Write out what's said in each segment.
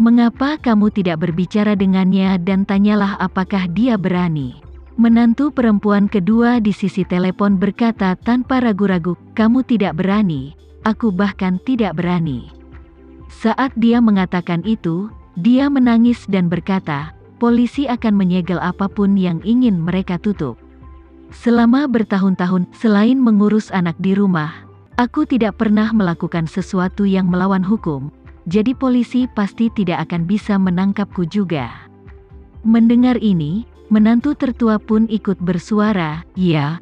Mengapa kamu tidak berbicara dengannya dan tanyalah apakah dia berani? Menantu perempuan kedua di sisi telepon berkata tanpa ragu-ragu, kamu tidak berani, aku bahkan tidak berani. Saat dia mengatakan itu, dia menangis dan berkata, polisi akan menyegel apapun yang ingin mereka tutup. Selama bertahun-tahun, selain mengurus anak di rumah, aku tidak pernah melakukan sesuatu yang melawan hukum. Jadi polisi pasti tidak akan bisa menangkapku juga. Mendengar ini, menantu tertua pun ikut bersuara, ya.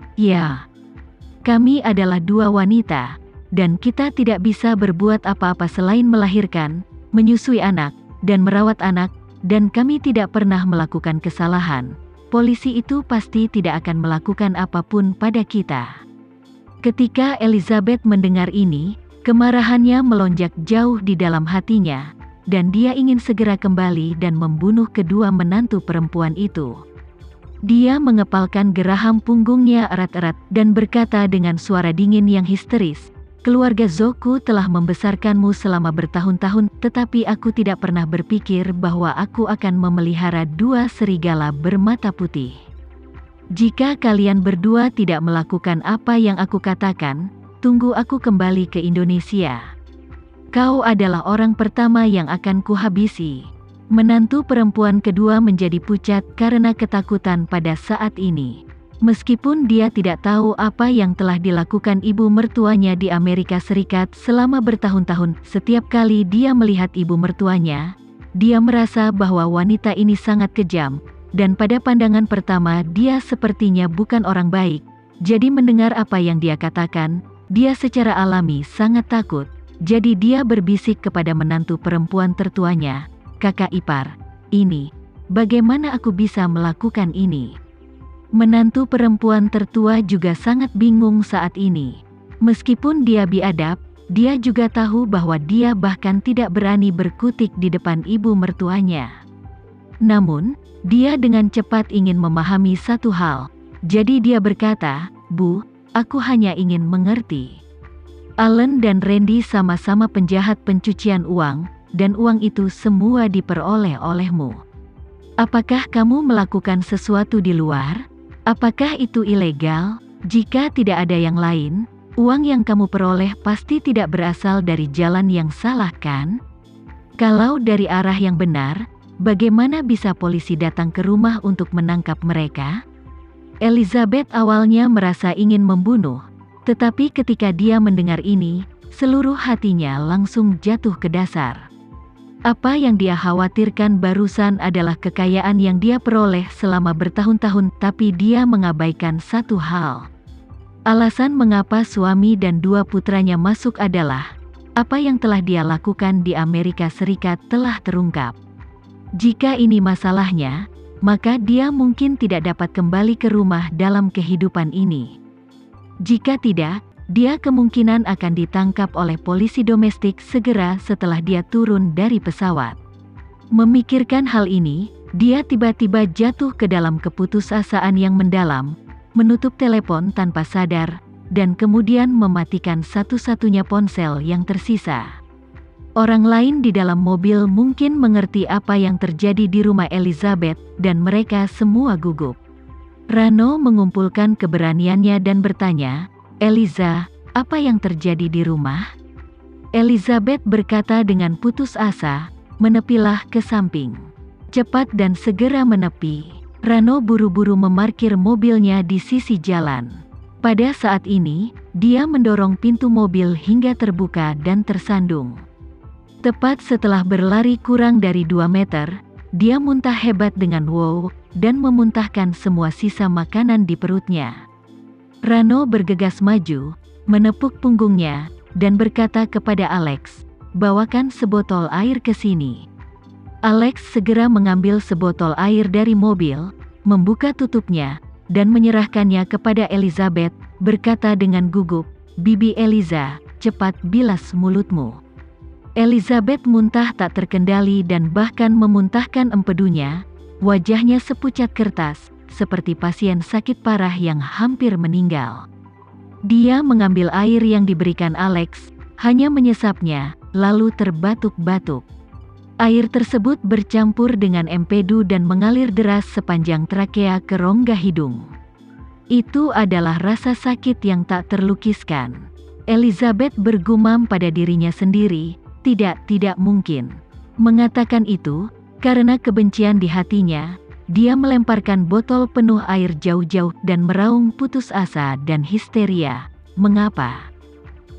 Kami adalah dua wanita, dan kita tidak bisa berbuat apa-apa selain melahirkan, menyusui anak, dan merawat anak, dan kami tidak pernah melakukan kesalahan. Polisi itu pasti tidak akan melakukan apapun pada kita. Ketika Elizabeth mendengar ini, kemarahannya melonjak jauh di dalam hatinya, dan dia ingin segera kembali dan membunuh kedua menantu perempuan itu. Dia mengepalkan geraham punggungnya erat-erat dan berkata dengan suara dingin yang histeris, keluarga Zoku telah membesarkanmu selama bertahun-tahun, tetapi aku tidak pernah berpikir bahwa aku akan memelihara dua serigala bermata putih. Jika kalian berdua tidak melakukan apa yang aku katakan, tunggu aku kembali ke Indonesia. Kau adalah orang pertama yang akan kuhabisi. Menantu perempuan kedua menjadi pucat karena ketakutan pada saat ini. Meskipun dia tidak tahu apa yang telah dilakukan ibu mertuanya di Amerika Serikat selama bertahun-tahun, setiap kali dia melihat ibu mertuanya, dia merasa bahwa wanita ini sangat kejam, dan pada pandangan pertama dia sepertinya bukan orang baik. Jadi mendengar apa yang dia katakan, dia secara alami sangat takut, jadi dia berbisik kepada menantu perempuan tertuanya, kakak ipar, ini, bagaimana aku bisa melakukan ini? Menantu perempuan tertua juga sangat bingung saat ini. Meskipun dia biadab, dia juga tahu bahwa dia bahkan tidak berani berkutik di depan ibu mertuanya. Namun, dia dengan cepat ingin memahami satu hal, jadi dia berkata, Bu, aku hanya ingin mengerti. Allen dan Randy sama-sama penjahat pencucian uang, dan uang itu semua diperoleh olehmu. Apakah kamu melakukan sesuatu di luar? Apakah itu ilegal? Jika tidak ada yang lain, uang yang kamu peroleh pasti tidak berasal dari jalan yang salah, kan? Kalau dari arah yang benar, bagaimana bisa polisi datang ke rumah untuk menangkap mereka? Elizabeth awalnya merasa ingin membunuh, tetapi ketika dia mendengar ini, seluruh hatinya langsung jatuh ke dasar. Apa yang dia khawatirkan barusan adalah kekayaan yang dia peroleh selama bertahun-tahun, tapi dia mengabaikan satu hal. Alasan mengapa suami dan dua putranya masuk adalah, apa yang telah dia lakukan di Amerika Serikat telah terungkap. Jika ini masalahnya, maka dia mungkin tidak dapat kembali ke rumah dalam kehidupan ini. Jika tidak, dia kemungkinan akan ditangkap oleh polisi domestik segera setelah dia turun dari pesawat. Memikirkan hal ini, dia tiba-tiba jatuh ke dalam keputusasaan yang mendalam, menutup telepon tanpa sadar, dan kemudian mematikan satu-satunya ponsel yang tersisa. Orang lain di dalam mobil mungkin mengerti apa yang terjadi di rumah Elizabeth, dan mereka semua gugup. Rano mengumpulkan keberaniannya dan bertanya, Eliza, apa yang terjadi di rumah? Elizabeth berkata dengan putus asa, menepilah ke samping. Cepat dan segera menepi. Rano buru-buru memarkir mobilnya di sisi jalan. Pada saat ini, dia mendorong pintu mobil hingga terbuka dan tersandung. Tepat setelah berlari kurang dari 2 meter, dia muntah hebat dengan wow, dan memuntahkan semua sisa makanan di perutnya. Rano bergegas maju, menepuk punggungnya, dan berkata kepada Alex, bawakan sebotol air ke sini. Alex segera mengambil sebotol air dari mobil, membuka tutupnya, dan menyerahkannya kepada Elizabeth, berkata dengan gugup, Bibi Eliza, cepat bilas mulutmu. Elizabeth muntah tak terkendali dan bahkan memuntahkan empedunya, wajahnya sepucat kertas, seperti pasien sakit parah yang hampir meninggal. Dia mengambil air yang diberikan Alex, hanya menyesapnya, lalu terbatuk-batuk. Air tersebut bercampur dengan empedu dan mengalir deras sepanjang trakea ke rongga hidung. Itu adalah rasa sakit yang tak terlukiskan. Elizabeth bergumam pada dirinya sendiri, tidak mungkin. Mengatakan itu, karena kebencian di hatinya, dia melemparkan botol penuh air jauh-jauh dan meraung putus asa dan histeria. Mengapa?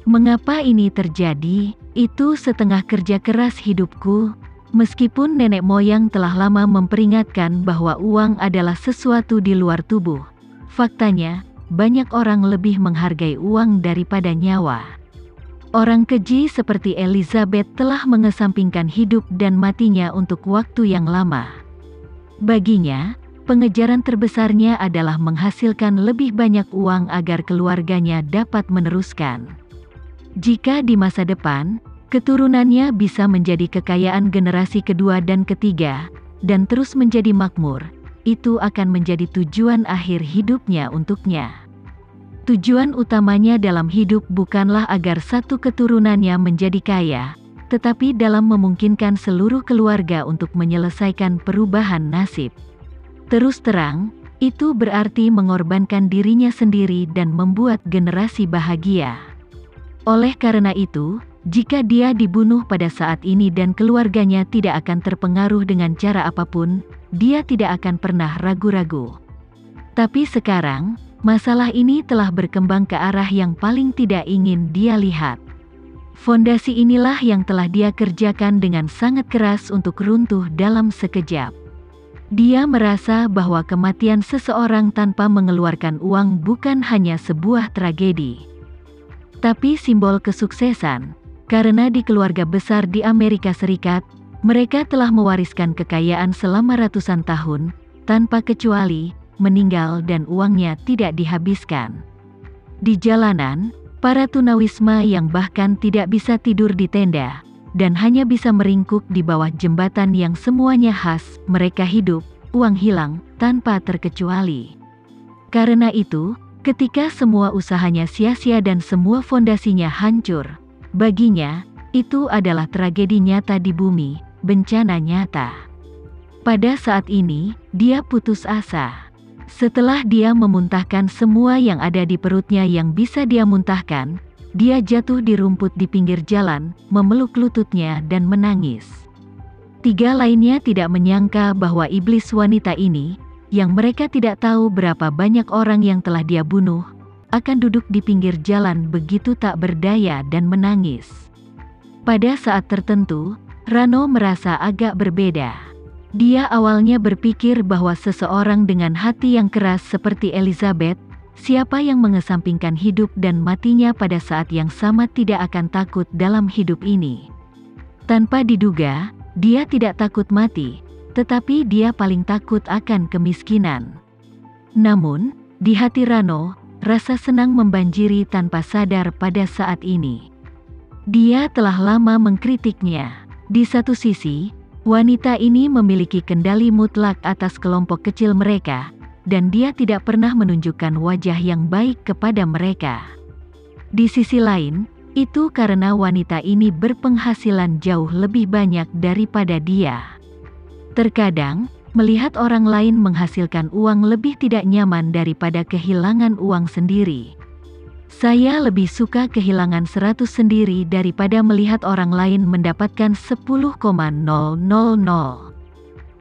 Mengapa ini terjadi? Itu setengah kerja keras hidupku. Meskipun nenek moyang telah lama memperingatkan bahwa uang adalah sesuatu di luar tubuh, faktanya, banyak orang lebih menghargai uang daripada nyawa. Orang keji seperti Elizabeth telah mengesampingkan hidup dan matinya untuk waktu yang lama. Baginya, pengejaran terbesarnya adalah menghasilkan lebih banyak uang agar keluarganya dapat meneruskan. Jika di masa depan, keturunannya bisa menjadi kekayaan generasi kedua dan ketiga, dan terus menjadi makmur, itu akan menjadi tujuan akhir hidupnya untuknya. Tujuan utamanya dalam hidup bukanlah agar satu keturunannya menjadi kaya, tetapi dalam memungkinkan seluruh keluarga untuk menyelesaikan perubahan nasib. Terus terang, itu berarti mengorbankan dirinya sendiri dan membuat generasi bahagia. Oleh karena itu, jika dia dibunuh pada saat ini dan keluarganya tidak akan terpengaruh dengan cara apapun, dia tidak akan pernah ragu-ragu. Tapi sekarang, masalah ini telah berkembang ke arah yang paling tidak ingin dia lihat. Fondasi inilah yang telah dia kerjakan dengan sangat keras untuk runtuh dalam sekejap. Dia merasa bahwa kematian seseorang tanpa mengeluarkan uang bukan hanya sebuah tragedi, tapi simbol kesuksesan. Karena di keluarga besar di Amerika Serikat, mereka telah mewariskan kekayaan selama ratusan tahun, tanpa kecuali, meninggal dan uangnya tidak dihabiskan. Di jalanan, para tunawisma yang bahkan tidak bisa tidur di tenda, dan hanya bisa meringkuk di bawah jembatan yang semuanya khas, mereka hidup, uang hilang, tanpa terkecuali. Karena itu, ketika semua usahanya sia-sia dan semua fondasinya hancur, baginya, itu adalah tragedi nyata di bumi, bencana nyata. Pada saat ini, dia putus asa. Setelah dia memuntahkan semua yang ada di perutnya yang bisa dia muntahkan, dia jatuh di rumput di pinggir jalan, memeluk lututnya dan menangis. Tiga lainnya tidak menyangka bahwa iblis wanita ini, yang mereka tidak tahu berapa banyak orang yang telah dia bunuh, akan duduk di pinggir jalan begitu tak berdaya dan menangis. Pada saat tertentu, Rano merasa agak berbeda. Dia awalnya berpikir bahwa seseorang dengan hati yang keras seperti Elizabeth, siapa yang mengesampingkan hidup dan matinya pada saat yang sama tidak akan takut dalam hidup ini. Tanpa diduga, dia tidak takut mati, tetapi dia paling takut akan kemiskinan. Namun, di hati Rano, rasa senang membanjiri tanpa sadar pada saat ini. Dia telah lama mengkritiknya. Di satu sisi, wanita ini memiliki kendali mutlak atas kelompok kecil mereka, dan dia tidak pernah menunjukkan wajah yang baik kepada mereka. Di sisi lain, itu karena wanita ini berpenghasilan jauh lebih banyak daripada dia. Terkadang, melihat orang lain menghasilkan uang lebih tidak nyaman daripada kehilangan uang sendiri. Saya lebih suka kehilangan 100 sendiri daripada melihat orang lain mendapatkan 10,000.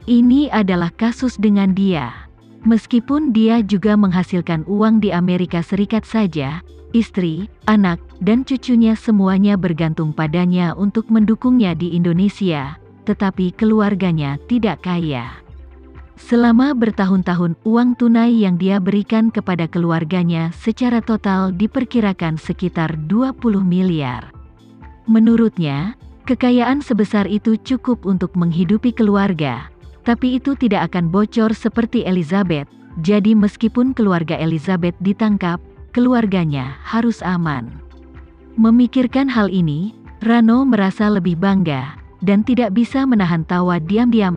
Ini adalah kasus dengan dia. Meskipun dia juga menghasilkan uang di Amerika Serikat saja, istri, anak, dan cucunya semuanya bergantung padanya untuk mendukungnya di Indonesia, tetapi keluarganya tidak kaya. Selama bertahun-tahun, uang tunai yang dia berikan kepada keluarganya secara total diperkirakan sekitar 20 miliar. Menurutnya, kekayaan sebesar itu cukup untuk menghidupi keluarga, tapi itu tidak akan bocor seperti Elizabeth, jadi meskipun keluarga Elizabeth ditangkap, keluarganya harus aman. Memikirkan hal ini, Rano merasa lebih bangga, dan tidak bisa menahan tawa diam-diam.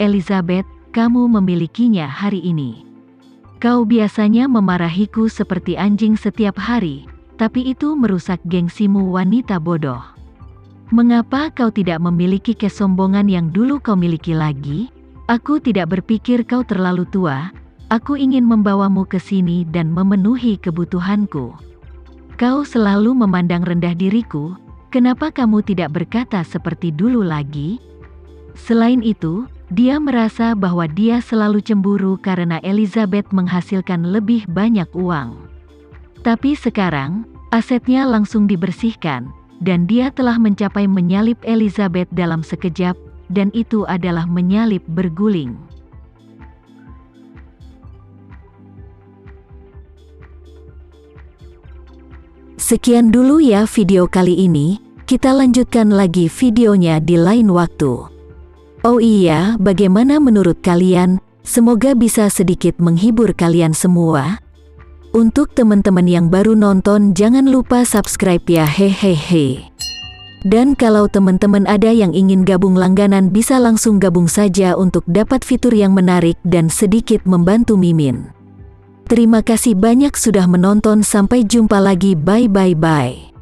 Elizabeth, kamu memilikinya hari ini. Kau biasanya memarahiku seperti anjing setiap hari, tapi itu merusak gengsimu wanita bodoh. Mengapa kau tidak memiliki kesombongan yang dulu kau miliki lagi? Aku tidak berpikir kau terlalu tua. Aku ingin membawamu ke sini dan memenuhi kebutuhanku. Kau selalu memandang rendah diriku. Kenapa kamu tidak berkata seperti dulu lagi? Selain itu, dia merasa bahwa dia selalu cemburu karena Elizabeth menghasilkan lebih banyak uang. Tapi sekarang, asetnya langsung dibersihkan, dan dia telah mencapai menyalip Elizabeth dalam sekejap, dan itu adalah menyalip berguling. Sekian dulu ya video kali ini, kita lanjutkan lagi videonya di lain waktu. Oh iya, bagaimana menurut kalian? Semoga bisa sedikit menghibur kalian semua. Untuk teman-teman yang baru nonton, jangan lupa subscribe ya, hehehe. Dan kalau teman-teman ada yang ingin gabung langganan, bisa langsung gabung saja untuk dapat fitur yang menarik dan sedikit membantu Mimin. Terima kasih banyak sudah menonton, sampai jumpa lagi, bye bye bye.